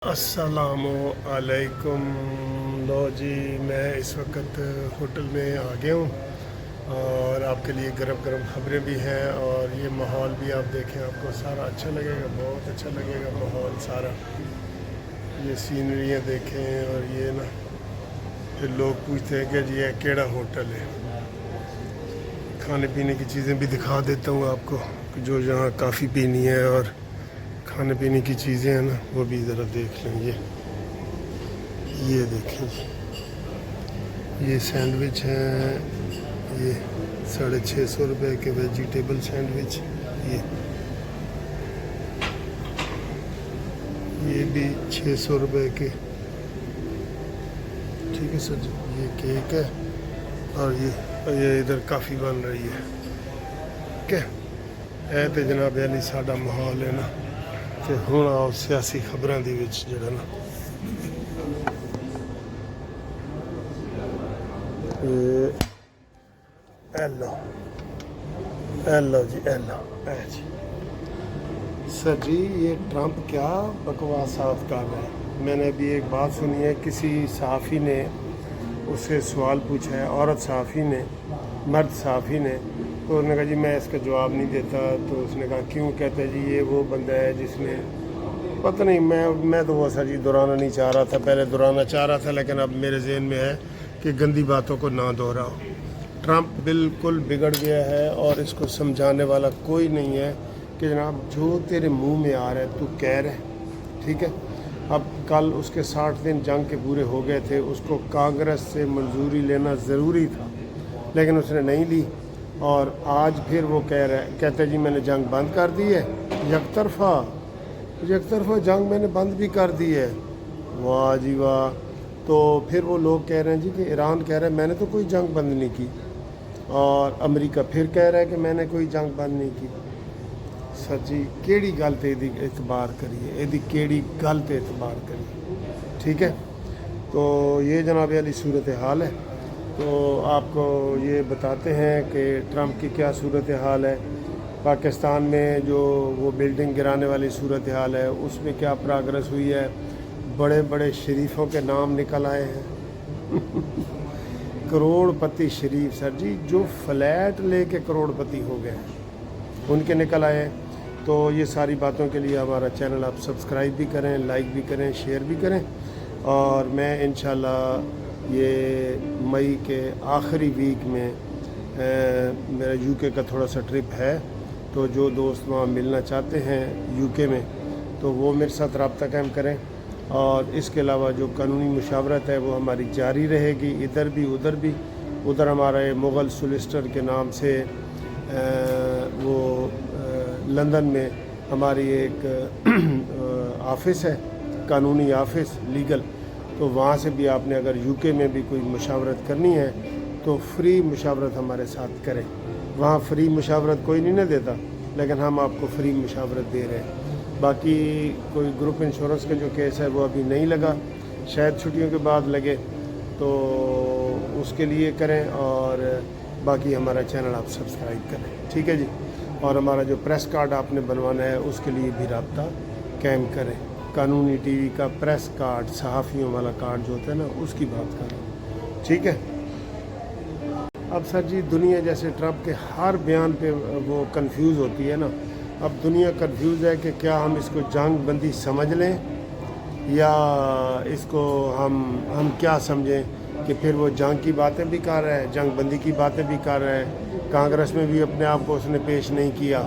السلام علیکم. لو جی میں اس وقت ہوٹل میں آ گیا ہوں اور آپ کے لیے گرم گرم خبریں بھی ہیں اور یہ ماحول بھی آپ دیکھیں, آپ کو سارا اچھا لگے گا, بہت اچھا لگے گا ماحول سارا. یہ سینریاں دیکھیں اور یہ نا پھر لوگ پوچھتے ہیں کہ جی یہ کیڑا ہوٹل ہے. کھانے پینے کی چیزیں بھی دکھا دیتا ہوں آپ کو, جو یہاں کافی پینی ہے اور کھانے پینے کی چیزیں ہیں نا وہ بھی ذرا دیکھ لیں. یہ دیکھیں جی, یہ سینڈوچ ہیں, یہ 650 روپے کے ویجیٹیبل سینڈوچ. یہ بھی 600 روپے کے. ٹھیک ہے سر جی, یہ کیک ہے اور یہ ادھر کافی بن رہی ہے. ٹھیک ہے تو جناب علی ساڈا ماحول ہے نا. تو ہوں آؤ سیاسی خبروں کے جڑا نا ایلو جی جی سر جی, یہ ٹرمپ کیا بکواسات کر رہا ہے. میں نے ابھی ایک بات سنی ہے, کسی صحافی نے اس سے سوال پوچھا ہے, عورت صحافی نے, مرد صحافی نے, تو انہوں نے کہا جی میں اس کا جواب نہیں دیتا. تو اس نے کہا کیوں؟ کہتے جی یہ وہ بندہ ہے جس نے پتہ نہیں, میں تو وہ سر جی دہرانا نہیں چاہ رہا تھا, پہلے دہرانا چاہ رہا تھا لیکن اب میرے ذہن میں ہے کہ گندی باتوں کو نہ دہراؤ. ٹرمپ بالکل بگڑ گیا ہے اور اس کو سمجھانے والا کوئی نہیں ہے کہ جناب جو تیرے منہ میں آ رہا ہے تو کہہ رہے. ٹھیک ہے, اب کل اس کے 60 دن جنگ کے پورے ہو گئے تھے, اس کو کانگریس سے منظوری لینا ضروری تھا لیکن اس نے نہیں لی, اور آج پھر وہ کہتے جی میں نے جنگ بند کر دی ہے. یک طرفہ جنگ میں نے بند بھی کر دی ہے. واہ جی واہ. تو پھر وہ لوگ کہہ رہے ہیں جی کہ ایران کہہ رہا ہے میں نے تو کوئی جنگ بند نہیں کی, اور امریکہ پھر کہہ رہا ہے کہ میں نے کوئی جنگ بند نہیں کی. سر جی کیڑی گل تے اعتبار کریے, یہ کیڑی گل تے اعتبار کریے. ٹھیک ہے, تو یہ جناب علی صورت حال ہے. تو آپ کو یہ بتاتے ہیں کہ ٹرمپ کی کیا صورت حال ہے. پاکستان میں جو وہ بلڈنگ گرانے والی صورت حال ہے اس میں کیا پراگرس ہوئی ہے. بڑے بڑے شریفوں کے نام نکل آئے ہیں. کروڑ پتی شریف سر جی, جو فلیٹ لے کے کروڑ پتی ہو گئے ہیں ان کے نکل آئے. تو یہ ساری باتوں کے لیے ہمارا چینل آپ سبسکرائب بھی کریں, لائک بھی کریں, شیئر بھی کریں. اور میں انشاءاللہ یہ مئی کے آخری ویک میں میرا یو کے کا تھوڑا سا ٹرپ ہے, تو جو دوست وہاں ملنا چاہتے ہیں یو کے میں تو وہ میرے ساتھ رابطہ قائم کریں. اور اس کے علاوہ جو قانونی مشاورت ہے وہ ہماری جاری رہے گی, ادھر بھی ادھر بھی. ادھر ہمارا مغل سولسٹر کے نام سے وہ لندن میں ہماری ایک آفس ہے, قانونی آفس لیگل, تو وہاں سے بھی آپ نے اگر یو کے میں بھی کوئی مشاورت کرنی ہے تو فری مشاورت ہمارے ساتھ کریں. وہاں فری مشاورت کوئی نہیں نہ دیتا لیکن ہم آپ کو فری مشاورت دے رہے ہیں. باقی کوئی گروپ انشورنس کا جو کیس ہے وہ ابھی نہیں لگا, شاید چھٹیوں کے بعد لگے, تو اس کے لیے کریں. اور باقی ہمارا چینل آپ سبسکرائب کریں. ٹھیک ہے جی, اور ہمارا جو پریس کارڈ آپ نے بنوانا ہے اس کے لیے بھی رابطہ قائم کریں. قانونی ٹی وی کا پریس کارڈ, صحافیوں والا کارڈ جو ہوتا ہے نا اس کی بات کریں. ٹھیک ہے. اب سر جی دنیا جیسے ٹرمپ کے ہر بیان پہ وہ کنفیوز ہوتی ہے نا, اب دنیا کنفیوز ہے کہ کیا ہم اس کو جنگ بندی سمجھ لیں یا اس کو ہم کیا سمجھیں کہ پھر وہ جنگ کی باتیں بھی کر رہا ہے, جنگ بندی کی باتیں بھی کر رہا ہے. کانگریس میں بھی اپنے آپ کو اس نے پیش نہیں کیا.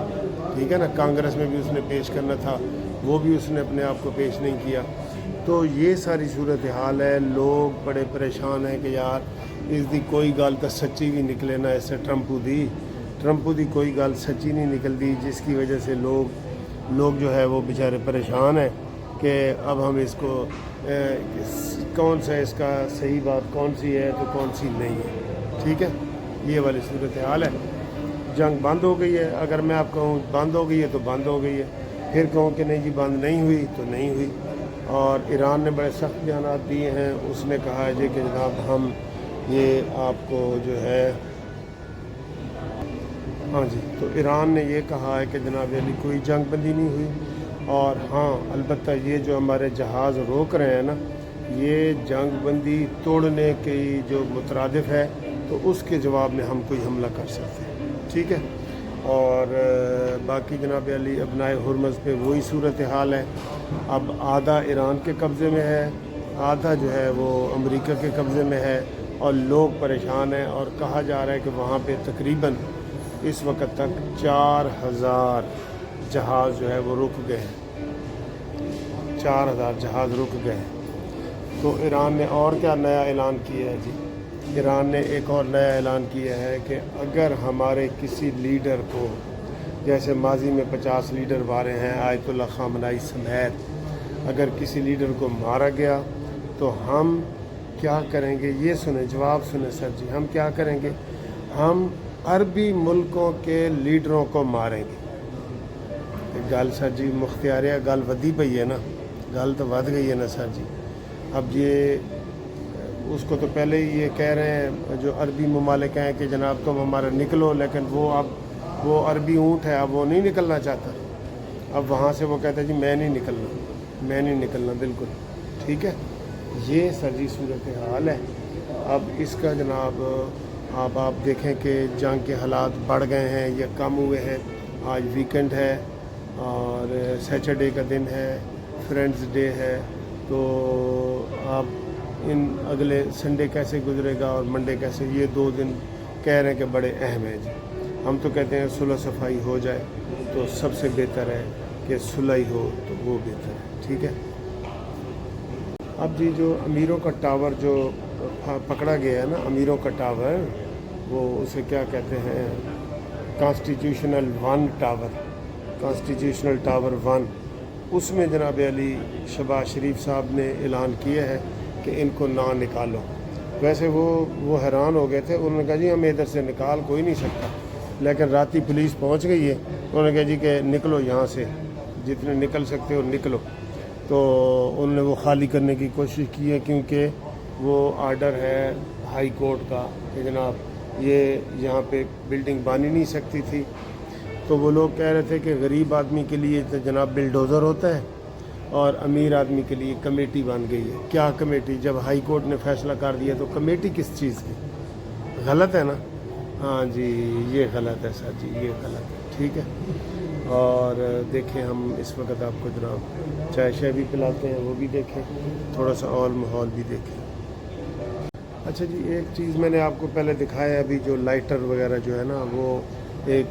ٹھیک ہے نا, کانگریس میں بھی اس نے پیش کرنا تھا, وہ بھی اس نے اپنے آپ کو پیش نہیں کیا. تو یہ ساری صورت حال ہے. لوگ بڑے پریشان ہیں کہ یار اس دی کوئی گل تو سچی بھی نکلے نا, اس سے ٹرمپو دی کوئی گل سچی نہیں نکلتی, جس کی وجہ سے لوگ جو ہے وہ بیچارے پریشان ہیں کہ اب ہم اس کو کون سا اس کا صحیح بات کون سی ہے تو کون سی نہیں ہے. ٹھیک ہے, یہ والی صورت حال ہے. جنگ بند ہو گئی ہے, اگر میں آپ کہوں بند ہو گئی ہے تو بند ہو گئی ہے, پھر کہوں کہ نہیں جی بند نہیں ہوئی تو نہیں ہوئی. اور ایران نے بڑے سخت بیانات دیے ہیں. اس نے کہا ہے جی کہ جناب ہم یہ آپ کو جو ہے ہاں جی, تو ایران نے یہ کہا ہے کہ جناب علی کوئی جنگ بندی نہیں ہوئی. اور ہاں البتہ یہ جو ہمارے جہاز روک رہے ہیں نا، یہ جنگ بندی توڑنے کی جو مترادف ہے، تو اس کے جواب میں ہم کوئی حملہ کر سکتے ہیں، ٹھیک ہے۔ اور باقی جناب علی ابنائے ہرمز پہ وہی صورتحال ہے۔ اب آدھا ایران کے قبضے میں ہے، آدھا جو ہے وہ امریکہ کے قبضے میں ہے، اور لوگ پریشان ہیں، اور کہا جا رہا ہے کہ وہاں پہ تقریباً اس وقت تک 4000 جہاز جو ہے وہ رک گئے ہیں، 4000 جہاز رک گئے ہیں۔ تو ایران نے اور کیا نیا اعلان کیا ہے جی؟ ایران نے ایک اور نیا اعلان کیا ہے کہ اگر ہمارے کسی لیڈر کو، جیسے ماضی میں 50 لیڈر مارے ہیں آیت اللہ خامنائی سمیت، اگر کسی لیڈر کو مارا گیا تو ہم کیا کریں گے؟ یہ سنیں، جواب سنیں سر جی، ہم کیا کریں گے؟ ہم عربی ملکوں کے لیڈروں کو ماریں گے۔ گل سر جی مختاریہ گل ودی پئی ہے نا، گل تو ود گئی ہے نا سر جی۔ اب یہ اس کو تو پہلے ہی یہ کہہ رہے ہیں جو عربی ممالک ہیں کہ جناب تم ہمارا نکلو، لیکن وہ عربی اونٹ ہے، اب وہ نہیں نکلنا چاہتا۔ اب وہاں سے وہ کہتا ہے جی میں نہیں نکلنا بالکل، ٹھیک ہے۔ یہ سر جی صورتحال ہے۔ اب اس کا جناب اب آپ دیکھیں کہ جنگ کے حالات بڑھ گئے ہیں یا کم ہوئے ہیں۔ آج ویکنڈ ہے اور سیچرڈے کا دن ہے، فرینڈز ڈے ہے، تو آپ ان اگلے سنڈے کیسے گزرے گا اور منڈے کیسے، یہ 2 دن کہہ رہے ہیں کہ بڑے اہم ہیں جی۔ ہم تو کہتے ہیں صلح صفائی ہو جائے تو سب سے بہتر ہے کہ صلح ہی ہو تو وہ بہتر ہے، ٹھیک ہے۔ اب جی جو امیروں کا ٹاور جو پکڑا گیا ہے نا، امیروں کا ٹاور، وہ اسے کیا کہتے ہیں، کانسٹیٹیوشنل 1 ٹاور، کانسٹیٹیوشنل ٹاور 1، اس میں جناب علی شہباز شریف صاحب نے اعلان کیا ہے کہ ان کو نہ نکالو۔ ویسے وہ حیران ہو گئے تھے، انہوں نے کہا جی ہمیں ادھر سے نکال کوئی نہیں سکتا، لیکن راتی پولیس پہنچ گئی ہے، انہوں نے کہا جی کہ نکلو یہاں سے، جتنے نکل سکتے ہو نکلو۔ تو انہوں نے وہ خالی کرنے کی کوشش کی ہے، کیونکہ وہ آرڈر ہے ہائی کورٹ کا کہ جناب یہ یہاں پہ بلڈنگ بن ہی نہیں سکتی تھی۔ تو وہ لوگ کہہ رہے تھے کہ غریب آدمی کے لیے تو جناب بلڈوزر ہوتا ہے اور امیر آدمی کے لیے کمیٹی بن گئی ہے۔ کیا کمیٹی؟ جب ہائی کورٹ نے فیصلہ کر دیا تو کمیٹی کس چیز کی؟ غلط ہے نا؟ ہاں جی یہ غلط ہے سر جی، یہ غلط ہے، ٹھیک ہے۔ اور دیکھیں ہم اس وقت آپ کو جناب چائے شائے بھی پلاتے ہیں، وہ بھی دیکھیں، تھوڑا سا اور ماحول بھی دیکھیں۔ اچھا جی ایک چیز میں نے آپ کو پہلے دکھایا ہے، ابھی جو لائٹر وغیرہ جو ہے نا، وہ ایک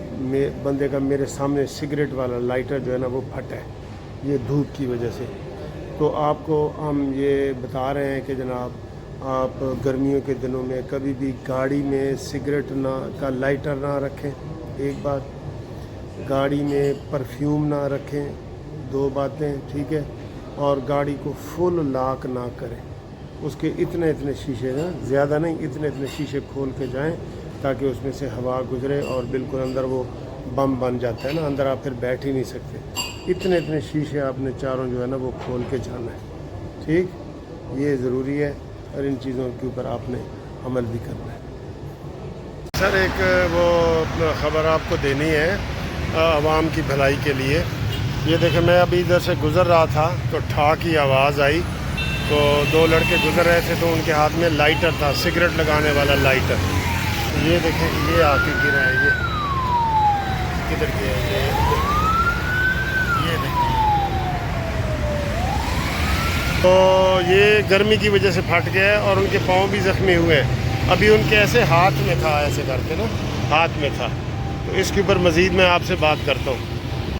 بندے کا میرے سامنے سگریٹ والا لائٹر جو ہے نا وہ پھٹا ہے، یہ دھوپ کی وجہ سے۔ تو آپ کو ہم یہ بتا رہے ہیں کہ جناب آپ گرمیوں کے دنوں میں کبھی بھی گاڑی میں سگریٹ کا لائٹر نہ رکھیں، ایک بات، گاڑی میں پرفیوم نہ رکھیں، 2 باتیں، ٹھیک ہے، اور گاڑی کو فل لاک نہ کریں، اس کے اتنے شیشے نا، زیادہ نہیں، اتنے شیشے کھول کے جائیں تاکہ اس میں سے ہوا گزرے، اور بالکل اندر وہ بم بن جاتا ہے نا، اندر آپ پھر بیٹھ ہی نہیں سکتے۔ اتنے شیشے آپ نے چاروں جو ہے نا وہ کھول کے جانا ہے، ٹھیک، یہ ضروری ہے، اور ان چیزوں کے اوپر آپ نے عمل بھی کرنا ہے۔ سر ایک وہ خبر آپ کو دینی ہے عوام کی بھلائی کے لیے۔ یہ دیکھیں میں ابھی ادھر سے گزر رہا تھا تو ٹھا کی آواز آئی، تو 2 لڑکے گزر رہے تھے، تو ان کے ہاتھ میں لائٹر تھا، سگریٹ لگانے والا لائٹر۔ یہ دیکھیں یہ آ کے گرا ہے، یہ کدھر گیا ہے، یہ دیکھیں، تو یہ گرمی کی وجہ سے پھٹ گیا ہے، اور ان کے پاؤں بھی زخمی ہوئے ہیں۔ ابھی ان کے ایسے ہاتھ میں تھا، ایسے کر کے نا ہاتھ میں تھا، تو اس کے اوپر مزید میں آپ سے بات کرتا ہوں۔